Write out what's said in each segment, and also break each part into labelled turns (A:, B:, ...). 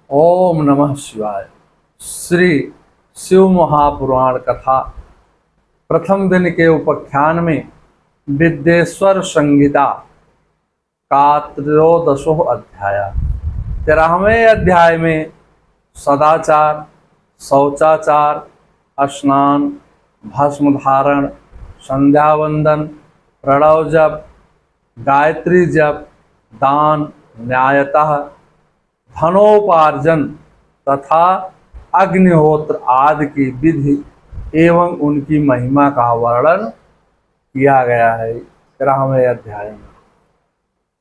A: ओम नमः शिवाय। श्री शिव महापुराण कथा प्रथम दिन के उपाख्यान में विद्येश्वर संहिता का त्रयोदशो अध्याय। 13वें अध्याय में सदाचार, शौचाचार, स्नान, भस्म धारण, संध्या वंदन, प्रणव जप, गायत्री जप, दान, न्यायतः, धनोपार्जन तथा अग्निहोत्र आदि की विधि एवं उनकी महिमा का वर्णन किया गया है। 13वें अध्याय में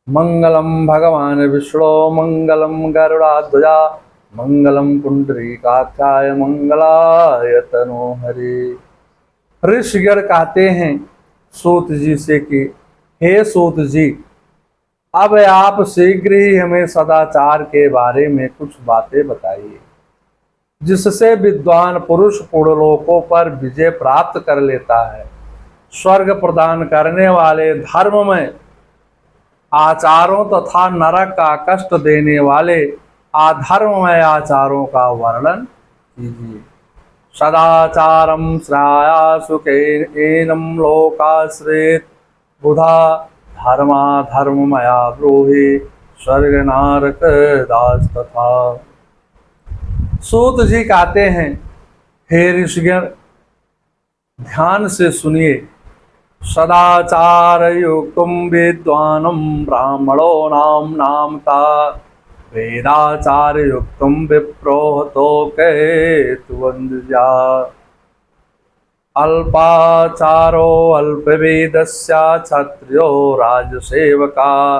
A: मंगलम भगवान विष्णु मंगलम गरुड़ाध्वजा मंगलम पुंडरीकाक्षाय मंगलाय तनोहरि। ऋषिगण कहते हैं सूत जी से कि हे सूत जी, अब आप शीघ्र ही हमें सदाचार के बारे में कुछ बातें बताइए जिससे विद्वान पुरुष पुण्यलोकों पर विजय प्राप्त कर लेता है। स्वर्ग प्रदान करने वाले धर्म में आचारों तथा नरक का कष्ट देने वाले अधर्ममय आचारों का वर्णन कीजिए। सदाचारम श्रायासु एनम लोकाश्रित बुधा धर्मा धर्ममया ब्रूहि स्वर्ग नारक दास तथा। सूत जी कहते हैं, हे ऋषिगण, ध्यान से सुनिए। सदाचार युक्तम विद्वानम ब्राह्मणो नाम नामता वेदाचार युक्तम विप्रोहतो केतुवंद्या अल्पाचारो अल्पवेदस्य क्षत्रियो राजसेवका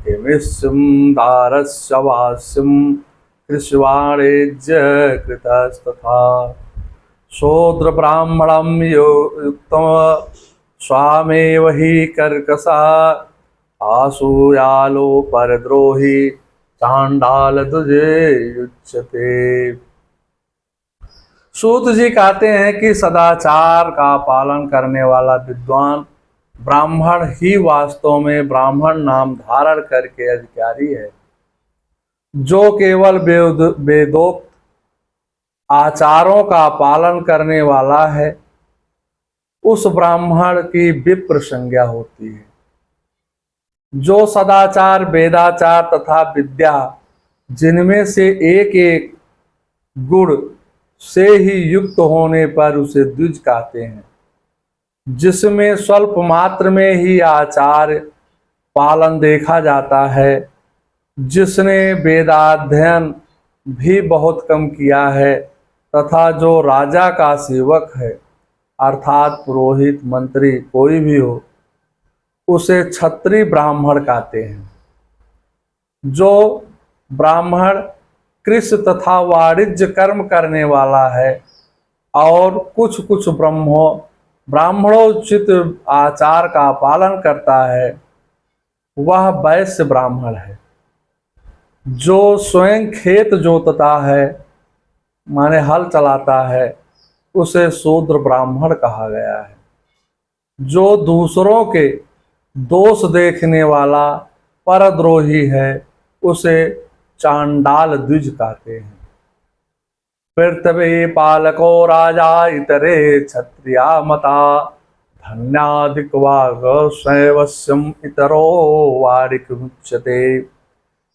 A: किमिष्यं दारस्य वास्यं कृष्वाणेज्य कृतस्तथा। शूद्र ब्राह्मणं युक्तम स्वामेव हि कर्कशः आसूयालो परद्रोही चांडाल दुजे युच्यते। सूत जी कहते हैं कि सदाचार का पालन करने वाला विद्वान ब्राह्मण ही वास्तव में ब्राह्मण नाम धारण करके अधिकारी है। जो केवल वेदोक्त आचारों का पालन करने वाला है उस ब्राह्मण की विप्र संज्ञा होती है। जो सदाचार, वेदाचार तथा विद्या जिनमें से एक एक गुण से ही युक्त होने पर उसे द्विज कहते हैं। जिसमें स्वल्प मात्र में ही आचार पालन देखा जाता है, जिसने वेदाध्ययन भी बहुत कम किया है तथा जो राजा का सेवक है अर्थात पुरोहित, मंत्री कोई भी हो, उसे क्षत्रिय ब्राह्मण कहते हैं। जो ब्राह्मण कृषि तथा वाणिज्य कर्म करने वाला है और कुछ कुछ ब्राह्मणोचित आचार का पालन करता है, वह वैश्य ब्राह्मण है। जो स्वयं खेत जोतता है माने हल चलाता है, उसे शूद्र ब्राह्मण कहा गया है। जो दूसरों के दोष देखने वाला परद्रोही है, उसे चांडाल द्विज कहते हैं। पृथ्वी पालको राजा इतरे क्षत्रिया मता धन्याधिक वाग शैवस्यम इतरो वारिक मुच्यते।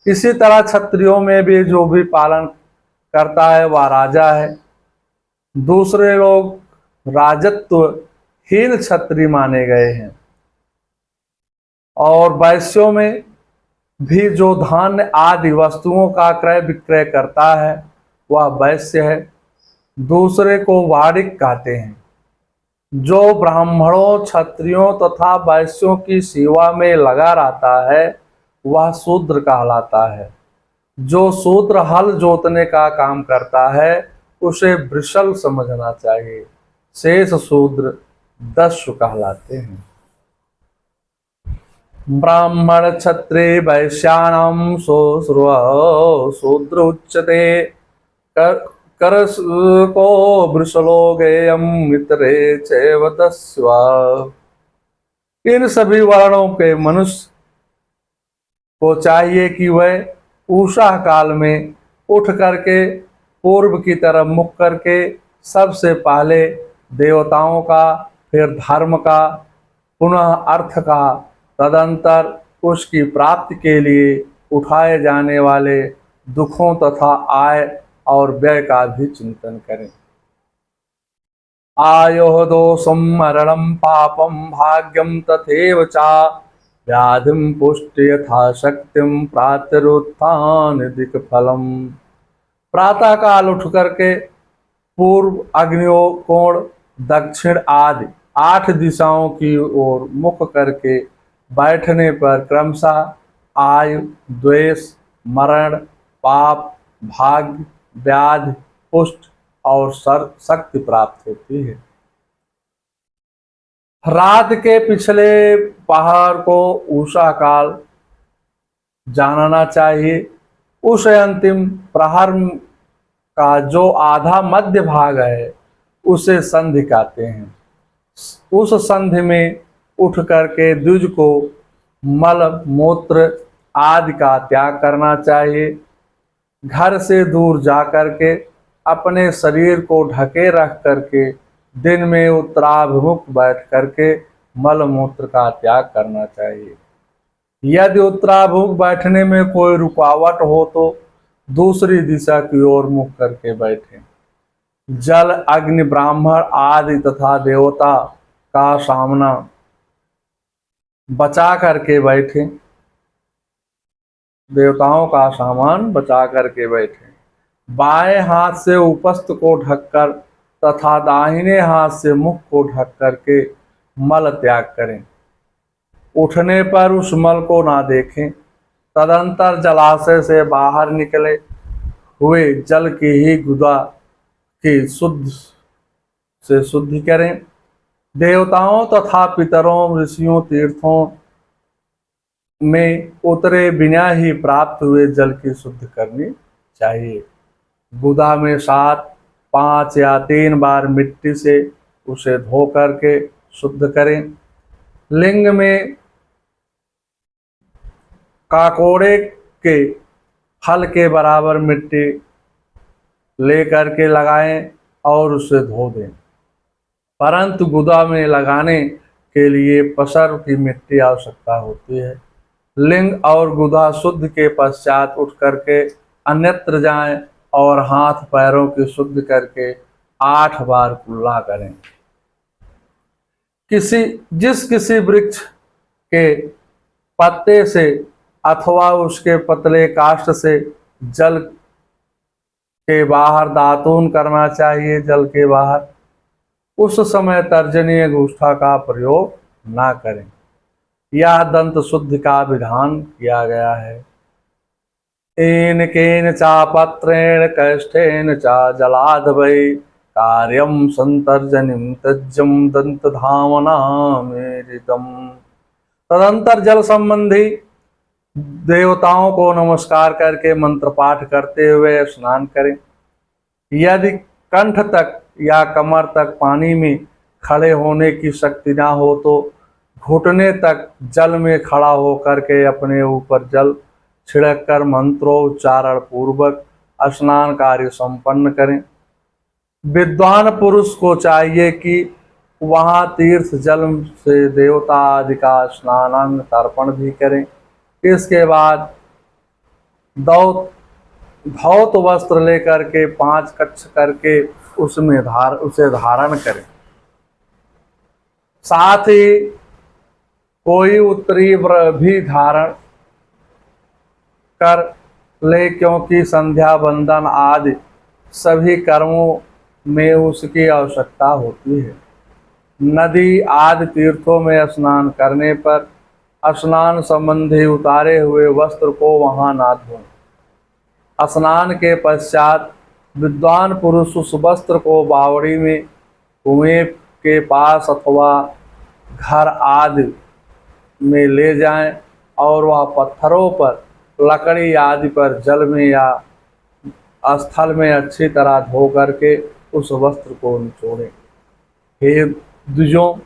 A: इसी तरह क्षत्रियों में भी जो भी पालन करता है वह राजा है। दूसरे लोग राजत्व हीन क्षत्रिय माने गए हैं। और वैश्यों में भी जो धान्य आदि वस्तुओं का क्रय विक्रय करता है वह वैश्य है। दूसरे को वाणिक कहते हैं। जो ब्राह्मणों, क्षत्रियों तथा वैश्यों की सेवा में लगा रहता है वह शूद्र कहलाता है। जो शूद्र हल जोतने का काम करता है उसे वृषल समझना चाहिए। शेष शूद्र दस्यु कहलाते हैं। ब्राह्मण क्षत्रिय वैश्यानां शूद्र उच्यते करको वृषलो गेयम मित्रे चैव दस्वा। इन सभी वर्णों के मनुष्य को चाहिए कि वह उषा काल में उठ करके पूर्व की तरफ मुख करके सबसे पहले देवताओं का, फिर धर्म का, पुनः अर्थ का, तदंतर उसकी प्राप्ति के लिए उठाए जाने वाले दुखों तथा आय और व्यय का भी चिंतन करें। आयो दोषम मरणम पापम भाग्यम तथैव चा व्याधिम पुष्टि यथा शक्तिम प्रातरुत्थान दिक फलम। प्रातः काल उठ करके पूर्व, अग्नियों, कोण, दक्षिण आदि 8 दिशाओं की ओर मुख करके बैठने पर क्रमशः आयु, द्वेष, मरण, पाप, भाग्य, व्याधि, पुष्ट और शक्ति प्राप्त होती है। रात के पिछले पहर को उषा काल जानना चाहिए। उस अंतिम प्रहर का जो आधा मध्य भाग है उसे संधि कहते हैं। उस संधि में उठ करके द्विज को मल मूत्र आदि का त्याग करना चाहिए। घर से दूर जा करके अपने शरीर को ढके रख करके दिन में उत्तराभिमुख बैठ करके मल मूत्र का त्याग करना चाहिए। यदि उत्तराभिमुख बैठने में कोई रुकावट हो तो दूसरी दिशा की ओर मुख करके बैठें। जल, अग्नि, ब्राह्मण आदि तथा देवता का सामना बचा करके बैठें। देवताओं का सामान बचा करके बैठें। बाएं हाथ से उपस्थ को ढककर तथा दाहिने हाथ से मुख को ढक करके मल त्याग करें। उठने पर उस मल को ना देखें। तदंतर जलाशय से बाहर निकले हुए जल की ही गुदा की शुद्धि करें। देवताओं तथा पितरों, ऋषियों, तीर्थों में उतरे बिना ही प्राप्त हुए जल की शुद्ध करनी चाहिए। गुदा में 7, 5 या 3 बार मिट्टी से उसे धो करके शुद्ध करें। लिंग में काकोड़े के फल के बराबर मिट्टी ले करके लगाएं और उसे धो दें। परंतु गुदा में लगाने के लिए पसर की मिट्टी आवश्यकता होती है। लिंग और गुदा शुद्ध के पश्चात उठ करके अन्यत्र जाएं और हाथ पैरों की शुद्ध करके 8 बार कुल्ला करें। किसी वृक्ष के पत्ते से अथवा उसके पतले काष्ठ से जल के बाहर दातून करना चाहिए। जल के बाहर उस समय तर्जनी अंगूठा का प्रयोग ना करें। यह दंत शुद्धि का विधान किया गया है। एन केन चा पत्रेण कैष्ठेन चा जलाद वै कार्यम संतर्जनिम तज्जम दंत धामना मेरितम। तदंतर जल संबंधी देवताओं को नमस्कार करके मंत्र पाठ करते हुए स्नान करें। यदि कंठ तक या कमर तक पानी में खड़े होने की शक्ति ना हो तो घुटने तक जल में खड़ा होकर के अपने ऊपर जल छिड़क कर मंत्रोच्चारण पूर्वक स्नान कार्य संपन्न करें। विद्वान पुरुष को चाहिए कि वहाँ तीर्थ जल से देवता आदि का स्नानांग तर्पण भी करें। इसके बाद धौत वस्त्र लेकर के 5 कच्छ करके उसे धारण करें। साथ ही कोई उत्तरी भी धारण कर ले, क्योंकि संध्या वंदन आदि सभी कर्मों में उसकी आवश्यकता होती है। नदी आदि तीर्थों में स्नान करने पर स्नान संबंधी उतारे हुए वस्त्र को वहां ना धोएं। स्नान के पश्चात विद्वान पुरुष उस वस्त्र को बावड़ी में, कुएं के पास अथवा घर आदि में ले जाएं और वह पत्थरों पर, लकड़ी आदि पर जल में या स्थल में अच्छी तरह धो करके उस वस्त्र को निचोड़ें। हे द्विजों,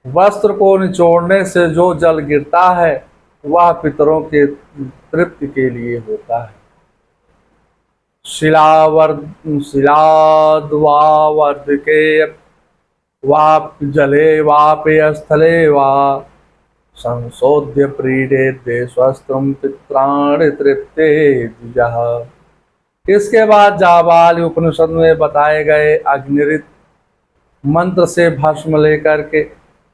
A: वस्त्र को निचोड़ने से जो जल गिरता है वह पितरों के तृप्ति के लिए होता है। शिलाद्वावर्धके वाप जले वापे स्थले वा संशोध्य प्रीडे देशवस्त्रम पित्राणि तृप्ते द्विजः। इसके बाद जाबाल उपनिषद में बताए गए अग्निरित मंत्र से भस्म लेकर के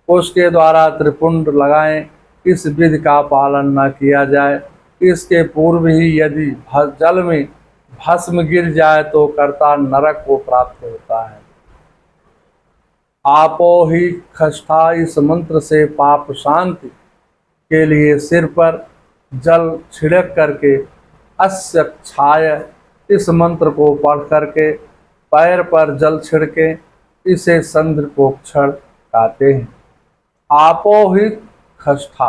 A: उसके द्वारा त्रिपुंड लगाएं। इस विधि का पालन न किया जाए, इसके पूर्व ही यदि जल में भस्म गिर जाए तो कर्ता नरक को प्राप्त होता है। आपो ही खष्ठा, इस मंत्र से पाप शांति के लिए सिर पर जल छिड़क करके अस्य क्षाय, इस मंत्र को पढ़ करके पैर पर जल छिड़के इसे संध्र प्रोक्षण कहते हैं। आपो ही खष्ठा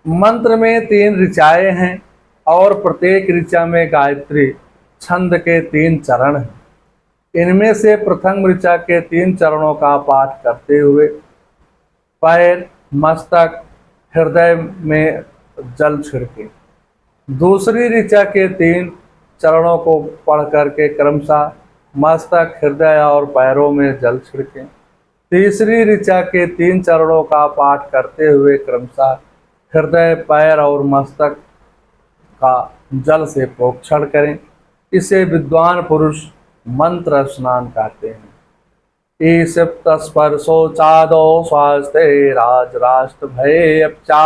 A: मंत्र में 3 ऋचाएं हैं और प्रत्येक ऋचा में गायत्री छंद के 3 चरण हैं। इनमें से प्रथम ऋचा के 3 चरणों का पाठ करते हुए पैर, मस्तक, हृदय में जल छिड़के। दूसरी ऋचा के 3 चरणों को पढ़ करके क्रमशः मस्तक, हृदय और पैरों में जल छिड़के। तीसरी ऋचा के 3 चरणों का पाठ करते हुए क्रमशः हृदय, पैर और मस्तक का जल से प्रोक्षण करें। इसे विद्वान पुरुष मंत्र स्नान कहते हैं। ईसिप्त स्पर्शो चादो स्वास्ते राज राष्ट्र भये अपचा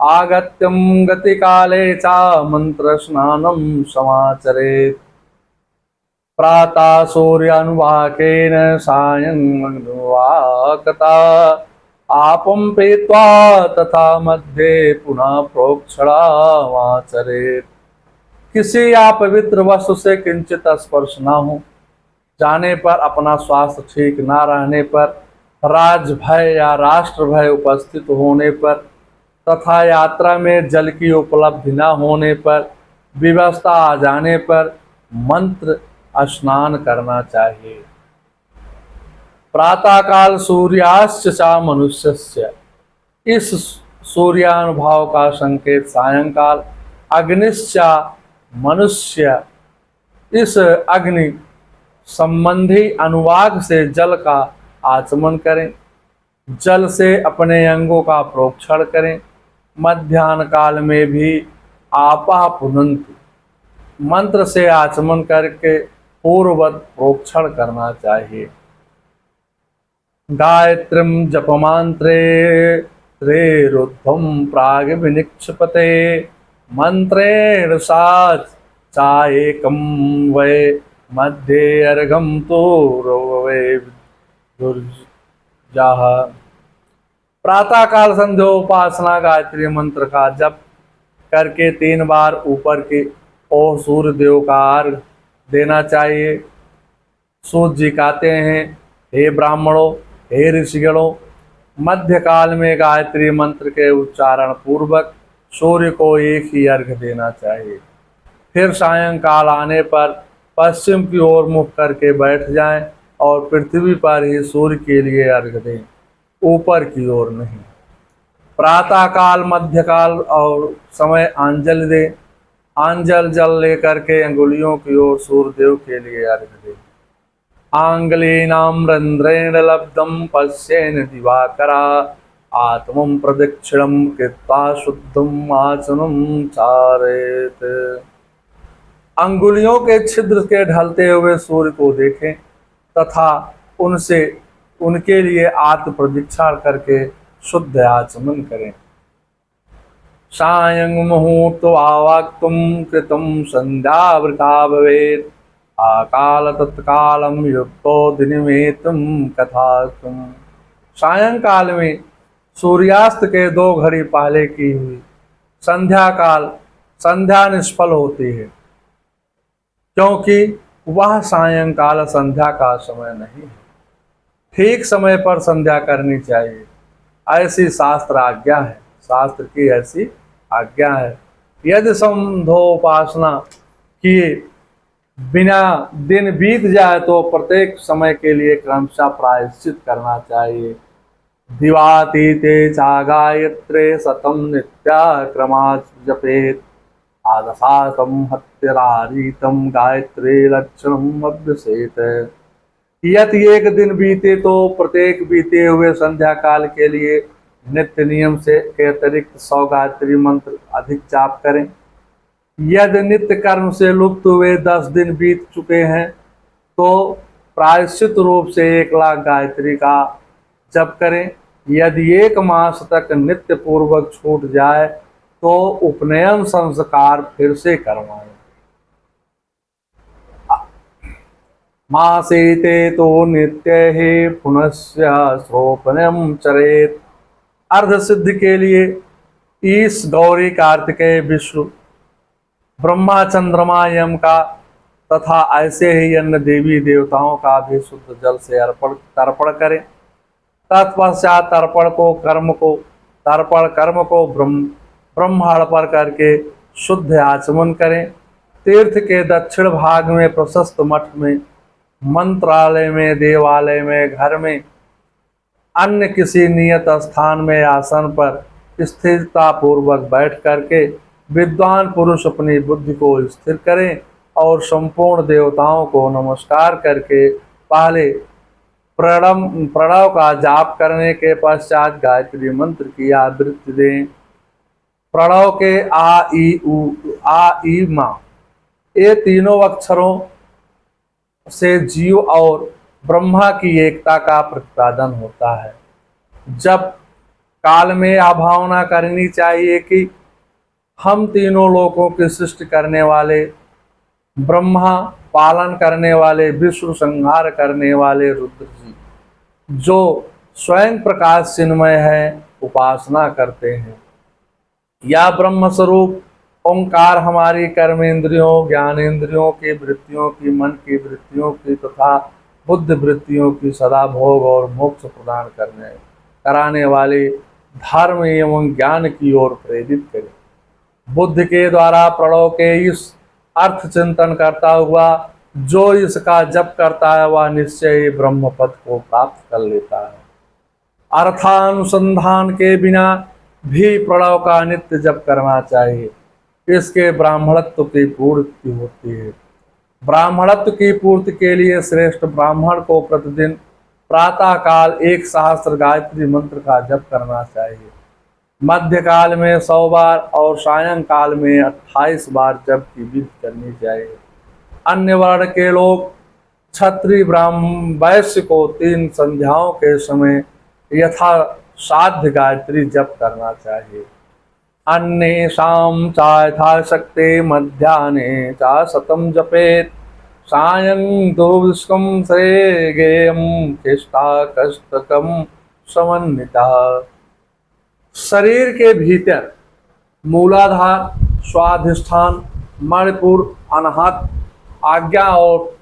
A: आगत्यम गति काले चा मंत्र स्नानम समाचरेत्। प्रातः सूर्यानुवाकेन सायं अनुवाकता आपम पीत्वा तथा मध्य पुनः प्रोक्षणामाचरेत्। किसी अपवित्र वस्तु से किंचित स्पर्श न हो जाने पर, अपना स्वास्थ्य ठीक न रहने पर, राज भय या राष्ट्र भय उपस्थित होने पर तथा यात्रा में जल की उपलब्धि न होने पर, विवस्था आ जाने पर मंत्र स्नान करना चाहिए। प्रातःकाल सूर्यास्त चा मनुष्यस्य, इस सूर्यानुभाव का संकेत सायंकाल अग्निश्चा मनुष्य, इस अग्नि संबंधी अनुवाग से जल का आचमन करें। जल से अपने अंगों का प्रोक्षण करें। मध्याह्न काल में भी आपः पुनन्ति, मंत्र से आचमन करके पूर्ववत प्रोक्षण करना चाहिए। गायत्रीं जपमांत्रे रे रुद्धम प्राग विनिक्षिपते मंत्रेण साच चाएकम वै मध्ये अर्घम तो रोवे दुर्जाः। प्रातः काल संध्योपासना गायत्री मंत्र का जप करके 3 बार ऊपर की ओर सूर्य देव का अर्घ देना चाहिए। सूत जी कहते हैं, हे ब्राह्मणों, हे ऋषिगणों, मध्यकाल में गायत्री मंत्र के उच्चारण पूर्वक सूर्य को एक ही अर्घ देना चाहिए। फिर सायंकाल आने पर पश्चिम की ओर मुख करके बैठ जाएं और पृथ्वी पर ही सूर्य के लिए अर्घ दें, ऊपर की ओर नहीं। प्रातः काल, मध्यकाल और समय आंजल दें। आंजल जल लेकर के अंगुलियों की ओर सूर्य देव के लिए अर्घ दें। आंगलीनां रंध्रेण लब्धं पश्येन दिवाकरा आत्मं प्रदक्षिणं कृत्वा शुद्धं आचनं चारेत। अंगुलियों के छिद्र के ढलते हुए सूर्य को देखें तथा उनसे उनके लिए आत्म प्रदक्षिण करके शुद्ध आचमन करें। सायं मुहूर्तवाक्तुं कृतं संध्यावृता भवेत् आकाल तत्कालम युक्तो दिनमेतुम कथास्तुम। सायंकाल में सूर्यास्त के 2 घड़ी पहले की हुई संध्या निष्फल होती है, क्योंकि वह सायंकाल संध्या का समय नहीं है। ठीक समय पर संध्या करनी चाहिए, ऐसी शास्त्र आज्ञा है। शास्त्र की ऐसी आज्ञा है। यदि संध्योपासना किए बिना दिन बीत जाए तो प्रत्येक समय के लिए क्रमशः प्रायश्चित करना चाहिए। दिवातीते चा गायत्रे शतं नित्या क्रमात् जपेत् आदसाकं हत्यरारीतं गायत्री लक्षणम् अभ्यसेत। यदि एक दिन बीते तो प्रत्येक बीते हुए संध्या काल के लिए नित्य नियम से के अतिरिक्त 100 गायत्री मंत्र अधिक जाप करें। यदि नित्य कर्म से लुप्त हुए 10 दिन बीत चुके हैं तो प्रायश्चित रूप से 1,00,000 गायत्री का जप करें। यदि 1 मास तक नित्य पूर्वक छूट जाए तो उपनयन संस्कार फिर से करवाएं। मासेते तो नित्य ही पुनस्य सोपनम चरेत। अर्ध सिद्धि के लिए ईश गौरी कार्तिकेय विष्णु ब्रह्मा चंद्रमा यम का तथा ऐसे ही अन्य देवी देवताओं का भी शुद्ध जल से तर्पण करें। तत्पश्चात तर्पण कर्म को ब्रह्मांड पर करके शुद्ध आचमन करें। तीर्थ के दक्षिण भाग में प्रशस्त मठ में, मंत्रालय में, देवालय में, घर में, अन्य किसी नियत स्थान में आसन पर स्थिरता पूर्वक बैठ करके विद्वान पुरुष अपनी बुद्धि को स्थिर करें और संपूर्ण देवताओं को नमस्कार करके पहले प्रणव का जाप करने के पश्चात गायत्री मंत्र की आवृत्ति दें। प्रणव के आ ई मा ये तीनों अक्षरों से जीव और ब्रह्मा की एकता का प्रतिपादन होता है। जब काल में यह भावना करनी चाहिए कि हम तीनों लोकों की सृष्टि करने वाले ब्रह्मा, पालन करने वाले विष्णु, संहार करने वाले रुद्र जी, जो स्वयं प्रकाश चिन्मय है, उपासना करते हैं। या ब्रह्म स्वरूप ओंकार हमारी कर्मेंद्रियों, ज्ञानेंद्रियों की वृत्तियों की, मन की वृत्तियों की तथा बुद्ध वृत्तियों की सदा भोग और मोक्ष प्रदान कराने वाले धर्म एवं ज्ञान की ओर प्रेरित करे। बुद्ध के द्वारा प्रणव के इस अर्थ चिंतन करता हुआ जो इसका जप करता है वह निश्चय ही ब्रह्म पद को प्राप्त कर लेता है। अर्थानुसंधान के बिना भी प्रणव का नित्य जप करना चाहिए। इसके ब्राह्मणत्व की पूर्ति होती है। ब्राह्मणत्व की पूर्ति के लिए श्रेष्ठ ब्राह्मण को प्रतिदिन प्रातः काल 1 सहस्त्र गायत्री मंत्र का जप करना चाहिए। मध्यकाल में 100 बार और सायंकाल में 28 बार जप की विधि करनी चाहिए। अन्य वर्ण के लोग क्षत्रिय, ब्राह्मण, वैश्य को 3 संध्याओं के समय यथा साध्य गायत्री जप करना चाहिए। अन्येषां च यथाशक्ति मध्याह्ने च शतं जपेत्। सायं दुर्विष्कं श्रेय गेयं कष्टकं समन्वितः। शरीर के भीतर मूलाधार, स्वाधिष्ठान, मणिपुर, अनाहत, आज्ञा और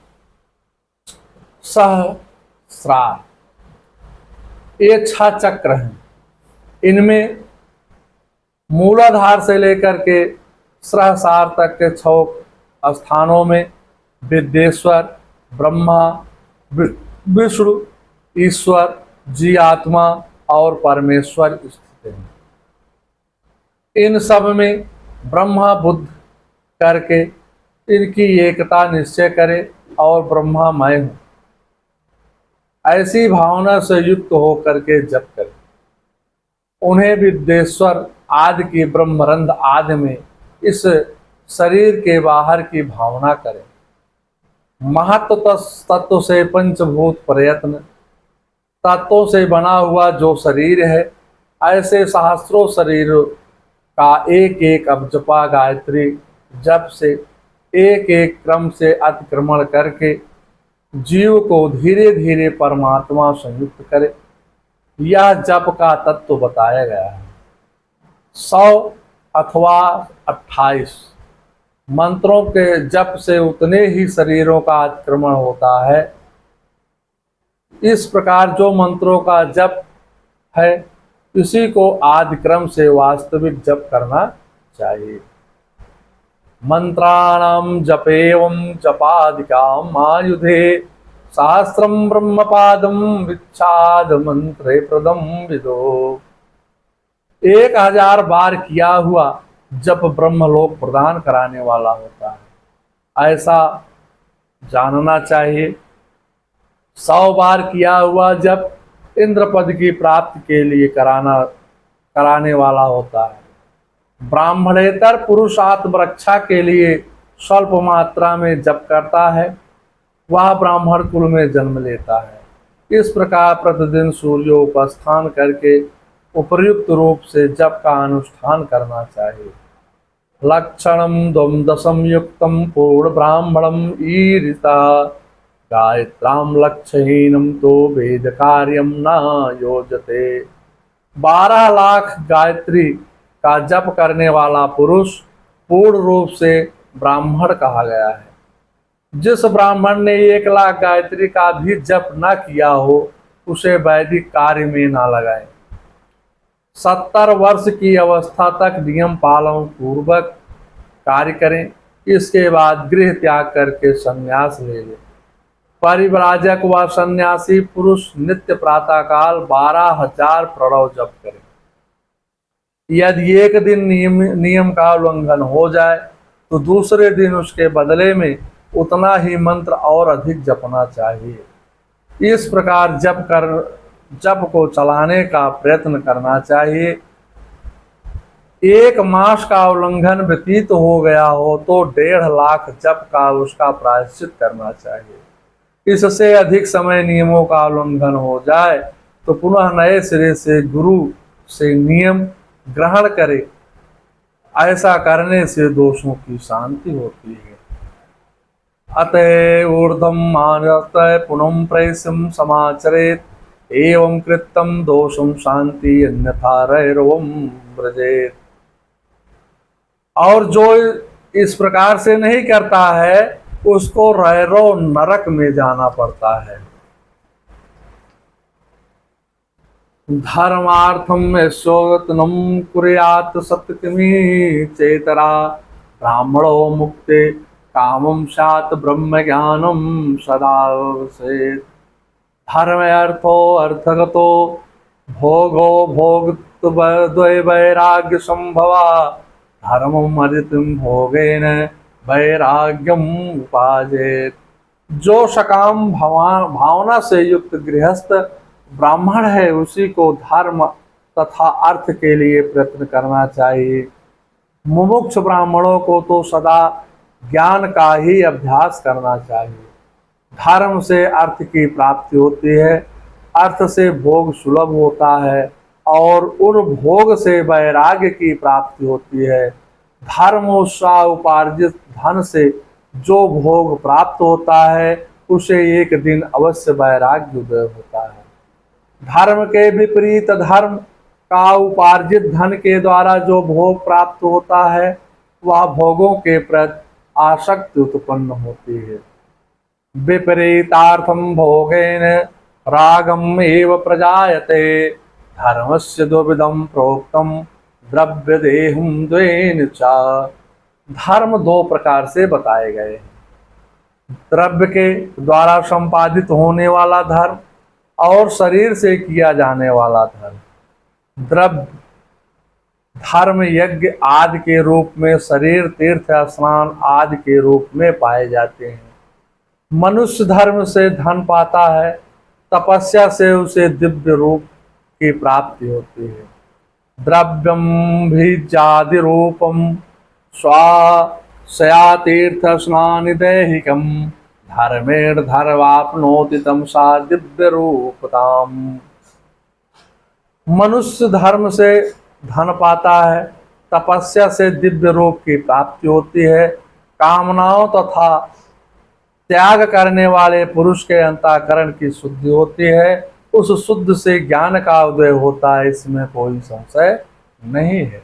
A: सहस्रार ये 6 चक्र हैं। इनमें मूलाधार से लेकर के सहस्रार तक के 6 स्थानों में विद्येश्वर, ब्रह्मा, विष्णु, ईश्वर, जीवात्मा और परमेश्वर स्थित हैं। इन सब में ब्रह्मा बुद्ध करके इनकी एकता निश्चय करे और ब्रह्मा मैं हूँ ऐसी भावना से युक्त होकर के जप करे। उन्हें विद्येश्वर आदि की ब्रह्मरंध्र आदि में इस शरीर के बाहर की भावना करें। महत्व तत्व से पंचभूत प्रयत्न तत्वों से बना हुआ जो शरीर है, ऐसे सहस्रों शरीर का एक एक अब्जपा गायत्री जप से एक एक क्रम से अतिक्रमण करके जीव को धीरे धीरे परमात्मा संयुक्त करे। यह जप का तत्व बताया गया है। 100 अथवा 28 मंत्रों के जप से उतने ही शरीरों का अतिक्रमण होता है। इस प्रकार जो मंत्रों का जप है इसी को आदि क्रम से वास्तविक जप करना चाहिए। मंत्राणां जपेवं जपादिकाम् आयुधे सहस्रं ब्रह्मपादं विच्छाद मंत्रे प्रदम विदो। 1000 बार किया हुआ जप ब्रह्मलोक प्रदान कराने वाला होता है, ऐसा जानना चाहिए। 100 बार किया हुआ जप इंद्र पद की प्राप्ति के लिए कराने वाला होता है। ब्राह्मणेतर पुरुष आत्मरक्षा के लिए स्वल्प मात्रा में जप करता है, वह ब्राह्मण कुल में जन्म लेता है। इस प्रकार प्रतिदिन सूर्योपास्थान करके उपयुक्त रूप से जप का अनुष्ठान करना चाहिए। लक्षणम द्वंदसम युक्तम पूर्ण ब्राह्मणम ईरिता गायत्राम लक्ष्यहीनम तो वेद कार्यम न योजते। 12 लाख गायत्री का जप करने वाला पुरुष पूर्ण रूप से ब्राह्मण कहा गया है। जिस ब्राह्मण ने 1 लाख गायत्री का भी जप न किया हो, उसे वैदिक कार्य में न लगाए। 70 वर्ष की अवस्था तक नियम पालन पूर्वक कार्य करें, इसके बाद गृह त्याग करके संन्यास ले लें। परिव्राजक व सन्यासी पुरुष नित्य प्रातःकाल 12,000 प्रणव जप करें। यदि एक दिन नियम का उल्लंघन हो जाए तो दूसरे दिन उसके बदले में उतना ही मंत्र और अधिक जपना चाहिए। इस प्रकार जप को चलाने का प्रयत्न करना चाहिए। 1 मास का उल्लंघन व्यतीत हो गया हो तो 1.5 लाख जप का उसका प्रायश्चित करना चाहिए। इससे अधिक समय नियमों का उल्लंघन हो जाए तो पुनः नए सिरे से गुरु से नियम ग्रहण करे। ऐसा करने से दोषों की शांति होती है। अतः ऊर्ध्वं मानतः पुनः प्रैसं समाचरेत एवं कृतं दोषं शांति अन्यथा रैरवं व्रजेत। और जो इस प्रकार से नहीं करता है उसको रैरो नरक में जाना पड़ता है। धर्मार्थम यशोरत्नम कुर्यात् सत्यकमी चेतरा ब्राह्मणो मुक्ते कामम सात ब्रह्म ज्ञानम सदा वसेत्। धर्म अर्थो अर्थगतो भोगो भोगद्वय वैराग्य संभवा धर्मम अरितम भोगेन वैराग्यम उपाजेत। जो सकाम भावना से युक्त गृहस्थ ब्राह्मण है उसी को धर्म तथा अर्थ के लिए प्रयत्न करना चाहिए। मुमुक्ष ब्राह्मणों को तो सदा ज्ञान का ही अभ्यास करना चाहिए। धर्म से अर्थ की प्राप्ति होती है, अर्थ से भोग सुलभ होता है और उन भोग से वैराग्य की प्राप्ति होती है। धर्म उत्साह उपार्जित धन से जो भोग प्राप्त होता है उसे एक दिन अवश्य वैराग्य उदय होता है। धर्म के विपरीत धर्म का उपार्जित धन के द्वारा जो भोग प्राप्त होता है वह भोगों के प्रति आसक्ति उत्पन्न होती है। विपरीतार्थम भोगेन रागम एव प्रजायते धर्मस्य द्विविधम प्रोक्तम द्रव्य देहम द्वेन च। धर्म 2 प्रकार से बताए गए हैं। द्रव्य के द्वारा संपादित होने वाला धर्म और शरीर से किया जाने वाला धर्म। द्रव्य धर्म यज्ञ आदि के रूप में, शरीर तीर्थ स्नान आदि के रूप में पाए जाते हैं। मनुष्य धर्म से धन पाता है, तपस्या से उसे दिव्य रूप की प्राप्ति होती है। द्रव्यम भीजादि रूपम स्वाशया तीर्थ स्नान दैहिकम धर्मेण धर्माप्नोति तम सा दिव्य रूपताम। मनुष्य धर्म से धन पाता है, तपस्या से दिव्य रूप की प्राप्ति होती है। कामनाओं तथा त्याग करने वाले पुरुष के अंतःकरण की शुद्धि होती है, उस शुद्ध से ज्ञान का उदय होता है, इसमें कोई संशय नहीं है।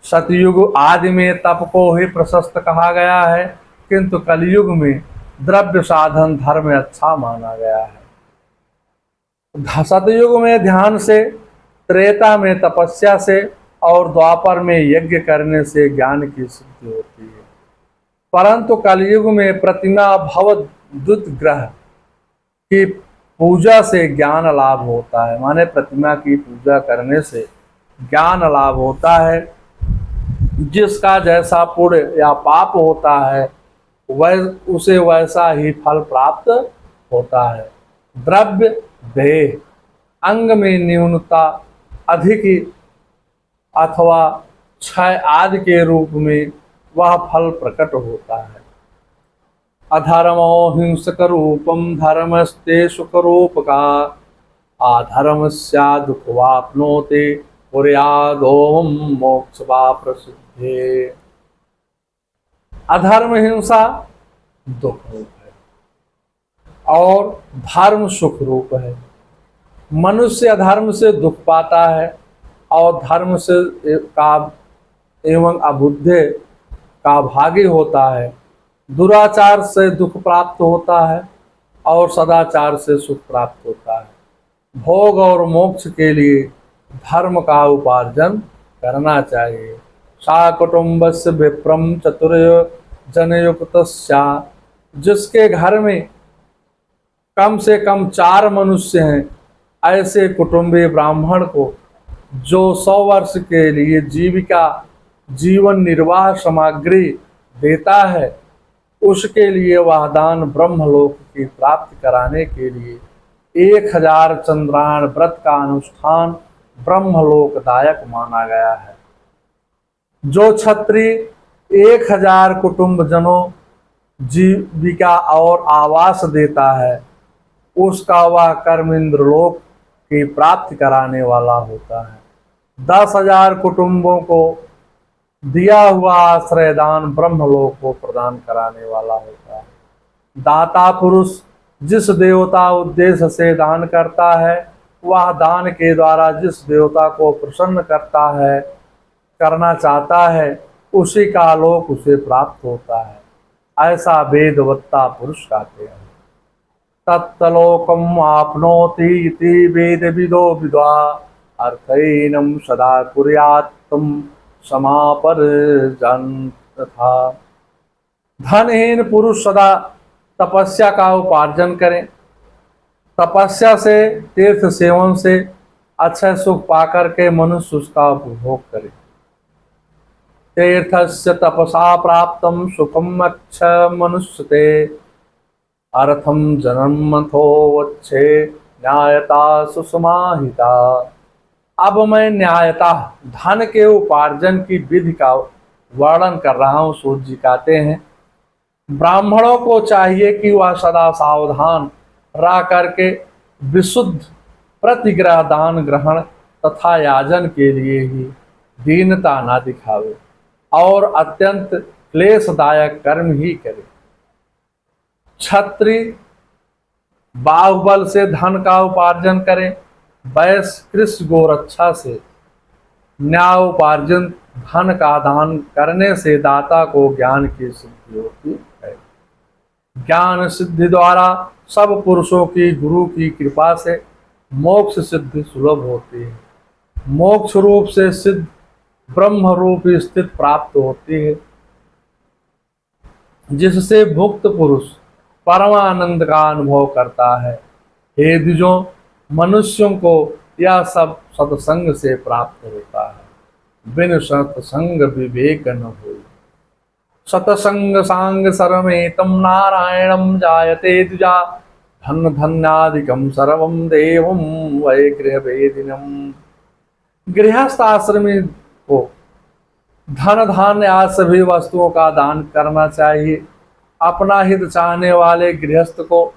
A: सतयुग आदि में तप को ही प्रशस्त कहा गया है, किंतु कलयुग में द्रव्य साधन धर्म अच्छा माना गया है। सतयुग में ध्यान से, त्रेता में तपस्या से और द्वापर में यज्ञ करने से ज्ञान की सिद्धि होती है। परंतु कलयुग में प्रतिमा भव दुत ग्रह की पूजा से ज्ञान लाभ होता है, माने प्रतिमा की पूजा करने से ज्ञान लाभ होता है। जिसका जैसा पुण्य या पाप होता है वह उसे वैसा ही फल प्राप्त होता है। द्रव्य देह, अंग में न्यूनता, अधिक अथवा क्षय आदि के रूप में वह फल प्रकट होता है। अधर्मो हिंसक रूपम धर्मस्ते सुख रूप का, अधर्म दुख वापनोते कुर्यादोम मोक्ष वा प्रसिद्धे। अधर्म हिंसा दुख रूप है और धर्म सुख रूप है। मनुष्य अधर्म से दुख पाता है और धर्म से का एवं अबुद्धि का भागी होता है। दुराचार से दुख प्राप्त होता है और सदाचार से सुख प्राप्त होता है। भोग और मोक्ष के लिए धर्म का उपार्जन करना चाहिए। सा कुटुम्बस्य विप्रम चतुर्य जनयुक्तस्या, जिसके घर में कम से कम 4 मनुष्य हैं, ऐसे कुटुंबी ब्राह्मण को जो 100 वर्ष के लिए जीवन निर्वाह सामग्री देता है, उसके लिए वह दान ब्रह्मलोक की प्राप्ति कराने के लिए 1000 चंद्रायण व्रत का अनुष्ठान ब्रह्मलोकदायक माना गया है। जो क्षत्रिय 1000 कुटुंब जनों जीविका और आवास देता है, उसका वह कर्म इंद्रलोक की प्राप्ति कराने वाला होता है। 10,000 कुटुंबों को दिया हुआ आश्रय दान ब्रह्मलोक को प्रदान कराने वाला होता है। दाता पुरुष जिस देवता उद्देश्य से दान करता है, वह दान के द्वारा जिस देवता को प्रसन्न करना चाहता है, उसी का लोक उसे प्राप्त होता है। ऐसा वेदवत्ता पुरुष कहते हैं। तत्तलोकम आपनोति इति वेदविदो विद्वा, अर्थहीनम सदा कुर्यात् तुम समापर्जन था। धनहीन पुरुष सदा तपस्या का उपार्जन करें। तपस्या से, तीर्थ सेवन से अक्षय सुख पाकर के मनुष्य उसका उपभोग करे। तीर्थस्य तपसा प्राप्तम सुखम अक्षय मनुष्यते, अर्थम जन्मथो वच्छे न्यायता सुसमाहिता। अब मैं न्यायता धन के उपार्जन की विधि का वर्णन कर रहा हूँ। सूत जी कहते हैं, ब्राह्मणों को चाहिए कि वह सदा सावधान रह करके विशुद्ध प्रतिग्रह दान ग्रहण तथा याजन के लिए ही दीनता न दिखावे और अत्यंत क्लेशदायक कर्म ही करे। क्षत्रिय बाहुबल से धन का उपार्जन करें। वैश्य कृषि गोरक्षा से न्याय उपार्जन धन का दान करने से दाता को ज्ञान की सिद्धि होती है। ज्ञान सिद्धि द्वारा सब पुरुषों की गुरु की कृपा से मोक्ष सिद्धि सुलभ होती है। मोक्ष रूप से सिद्ध ब्रह्म रूप स्थिति प्राप्त होती है, जिससे भुक्त पुरुष परमानंद का अनुभव करता है। हे द्विजों, मनुष्यों को यह सब सत्संग से प्राप्त होता है। बिन सत्संग विवेक न हो। सत्संग सांग सर्वमेतम नारायणम जायते द्विजा, धन धन्यादिकम सर्वम देवम वै गृह वेदिनम। गृहस्थ आश्रमी को धन धान्य आदि सभी वस्तुओं का दान करना चाहिए। अपना हित चाहने वाले गृहस्थ को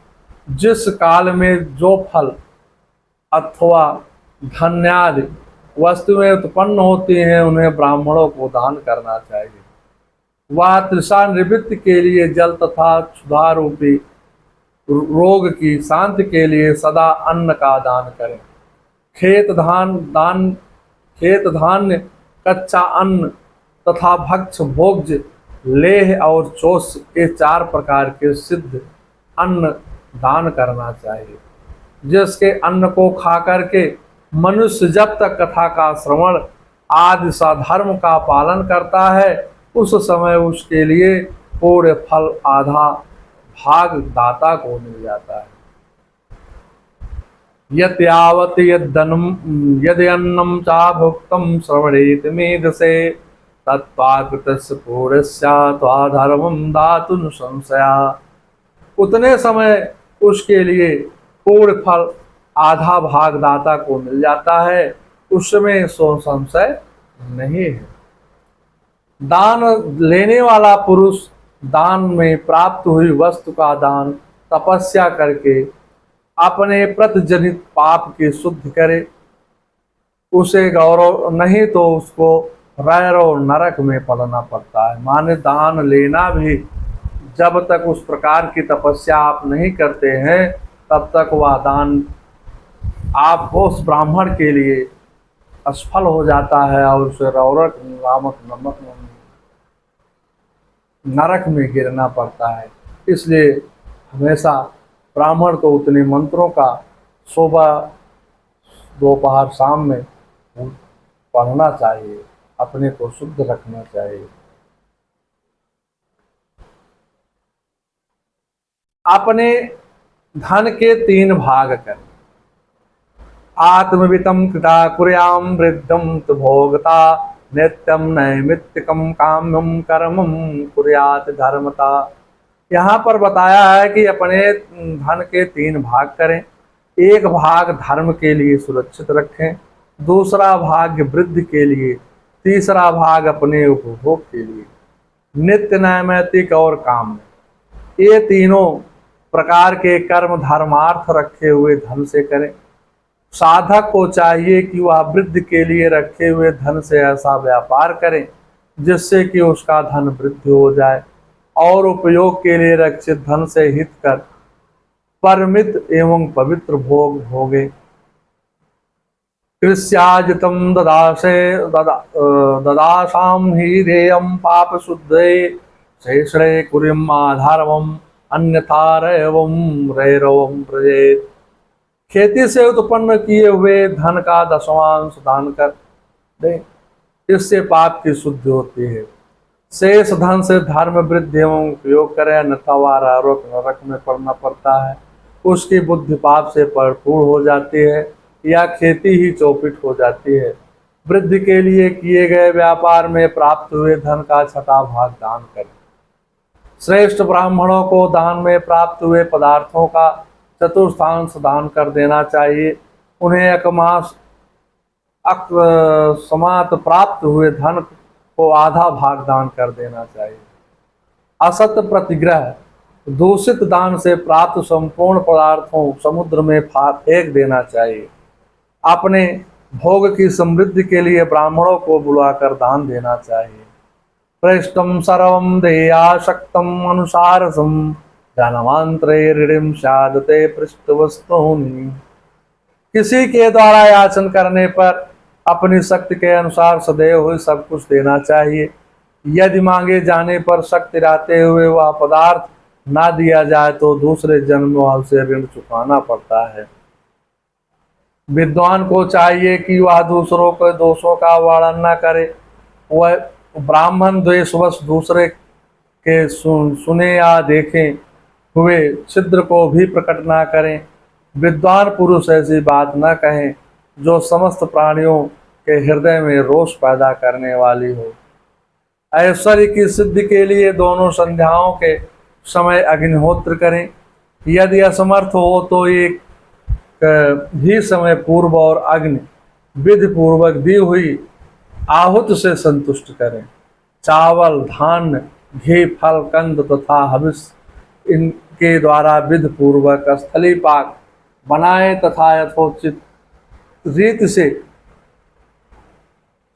A: जिस काल में जो फल अथवा धन्यादि वस्तुएं उत्पन्न होती हैं, उन्हें ब्राह्मणों को दान करना चाहिए। वह तृषा निवृत्ति के लिए जल तथा क्षुधा रूपी रोग की शांति के लिए सदा अन्न का दान करें। खेत धान्य, कच्चा अन्न तथा भक्ष भोज्य, लेह और चोष के 4 प्रकार के सिद्ध अन्न दान करना चाहिए। जिसके अन्न को खा करके मनुष्य जब तक कथा का श्रवण आदि साधर्म का पालन करता है, उस समय उसके लिए पूर्ण फल आधा भाग दाता को मिल जाता है। यद्यावत् यद्यन्नं चा भुक्तं श्रवणेत मेधसे, तत्पाकृतस्य पूर्णस्यात्वाधर्मं दातुं संशया। उतने समय उसके लिए पूर्ण फल आधा भाग दाता को मिल जाता है, उसमें सो संशय नहीं है। दान लेने वाला पुरुष दान में प्राप्त हुई वस्तु का दान तपस्या करके अपने प्रतिजनित पाप की शुद्ध करे, उसे गौरव नहीं तो उसको रैरो नरक में पड़ना पड़ता है। माने दान लेना भी, जब तक उस प्रकार की तपस्या आप नहीं करते हैं तब तक वह दान आप उस ब्राह्मण के लिए असफल हो जाता है और उसे रौरक नामक नमक नरक में गिरना पड़ता है। इसलिए हमेशा ब्राह्मण को उतने मंत्रों का सुबह दोपहर शाम में पढ़ना चाहिए, अपने को शुद्ध रखना चाहिए। अपने धन के 3 भाग करें। आत्मवितम कृता कुर्याम वृद्धम तु भोगता, नित्यम नैमित्तिकम काम्यम कर्मम कुर्यात धर्मता। यहाँ पर बताया है कि अपने धन के 3 भाग करें। एक भाग धर्म के लिए सुरक्षित रखें, दूसरा भाग वृद्धि के लिए, तीसरा भाग अपने उपभोग के लिए। नित्य नैमित्तिक और काम, ये तीनों प्रकार के कर्म धर्मार्थ रखे हुए धन से करें। साधक को चाहिए कि वह वृद्धि के लिए रखे हुए धन से ऐसा व्यापार करें जिससे कि उसका धन वृद्धि हो जाए, और उपयोग के लिए रक्षित धन से हित कर परमित एवं पवित्र भोग भोगे। कृष्याजितम ददासाम ही देयम पाप शुद्धे, शेषणे कुरिम आधारवम अन्यथा रैरवम प्रजेत। खेती से उत्पन्न किए हुए धन का 10वां दान कर दें, इससे पाप की शुद्धि होती है। शेष धन से धर्म वृद्धि एवं उपयोग करें, अन्यथा आरोप नरक में पड़ना पड़ता है। उसकी बुद्धि पाप से भरपूर हो जाती है या खेती ही चौपट हो जाती है। वृद्धि के लिए किए गए व्यापार में प्राप्त हुए धन का 6वां भाग दान करें। श्रेष्ठ ब्राह्मणों को दान में प्राप्त हुए पदार्थों का 1/4 दान कर देना चाहिए। उन्हें एकमास समात प्राप्त हुए धन को आधा भाग दान कर देना चाहिए। असत प्रतिग्रह, दूषित दान से प्राप्त संपूर्ण पदार्थों समुद्र में फेंक देना चाहिए। अपने भोग की समृद्धि के लिए ब्राह्मणों को बुलाकर दान देना चाहिए। पृष्ठम सर्वम देयाशक्तम अनुसारसम, धनमांतरे ऋणिम साधते पृष्ठवस्तूनि। किसी के द्वारा याचन करने पर अपनी शक्ति के अनुसार सदैव हुए सब कुछ देना चाहिए। यदि मांगे जाने पर शक्ति रहते हुए वह पदार्थ ना दिया जाए तो दूसरे जन्म में उसे ऋण चुकाना पड़ता है। विद्वान को चाहिए कि वह दूसरों के दोषों का वर्णन न करे। वह ब्राह्मण द्वेषवश दूसरे के सुने या देखे हुए छिद्र को भी प्रकट न करें। विद्वान पुरुष ऐसी बात न कहें जो समस्त प्राणियों के हृदय में रोष पैदा करने वाली हो। ऐश्वर्य की सिद्धि के लिए दोनों संध्याओं के समय अग्निहोत्र करें। यदि असमर्थ हो तो एक ही समय पूर्व और अग्नि विधि पूर्वक दी हुई आहुति से संतुष्ट करें। चावल, धान्य, घी, फल, कंद तथा हविष इनके द्वारा विधि पूर्वक स्थली पाक बनाए तथा यथोचित रीति से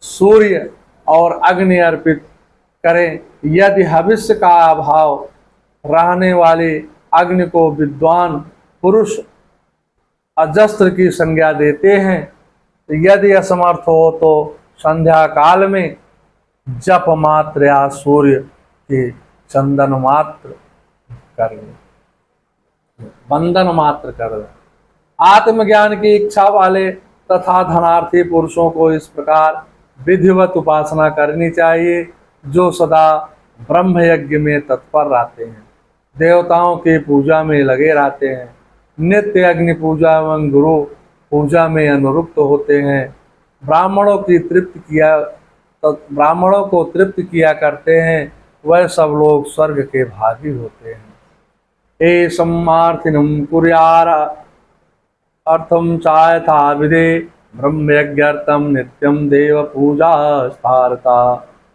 A: सूर्य और अग्नि अर्पित करें। यदि हविष्य का अभाव रहने वाली अग्नि को विद्वान पुरुष अजस्त्र की संज्ञा देते हैं, यदि असमर्थ हो तो संध्या काल में जप मात्र या सूर्य के चंदन मात्र कर लें, वंदन मात्र कर लें। आत्मज्ञान की इच्छा वाले तथा धनार्थी पुरुषों को इस प्रकार विधिवत उपासना करनी चाहिए, जो सदा ब्रह्म यज्ञ में तत्पर रहते हैं, देवताओं की पूजा में लगे रहते हैं, नित्य अग्नि पूजा एवं गुरु पूजा में अनुरुक्त होते हैं, ब्राह्मणों की तृप्ति किया ब्राह्मणों को तृप्त किया करते हैं, वह सब लोग स्वर्ग के भागी होते हैं। एषमार्थिनं कुर्यार अर्थम चायथा विदे ब्रह्मयज्ञर्थम नित्यम देव पूजा स्थारता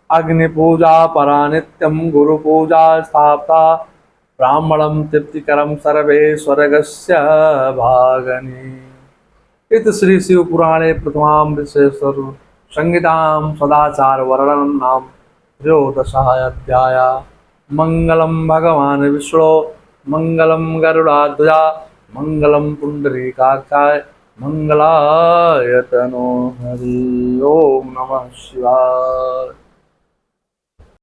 A: अग्नि पूजा परा नित्यम गुरु पूजा स्थापता ब्राह्मणं तृप्तिकरं सर्वे स्वर्गस्य भागनि। इत श्री शिव पुराणे प्रथमां विशेषर संहितां सदाचार वर्णनं नाम त्रयोदशाध्याय। मंगलम भगवान विष्णु मंगलम गरुड़ाध्वजा मंगलम पुंडरीकाक्षाय मंगलाय तनो हरि। ओम नमः शिवाय।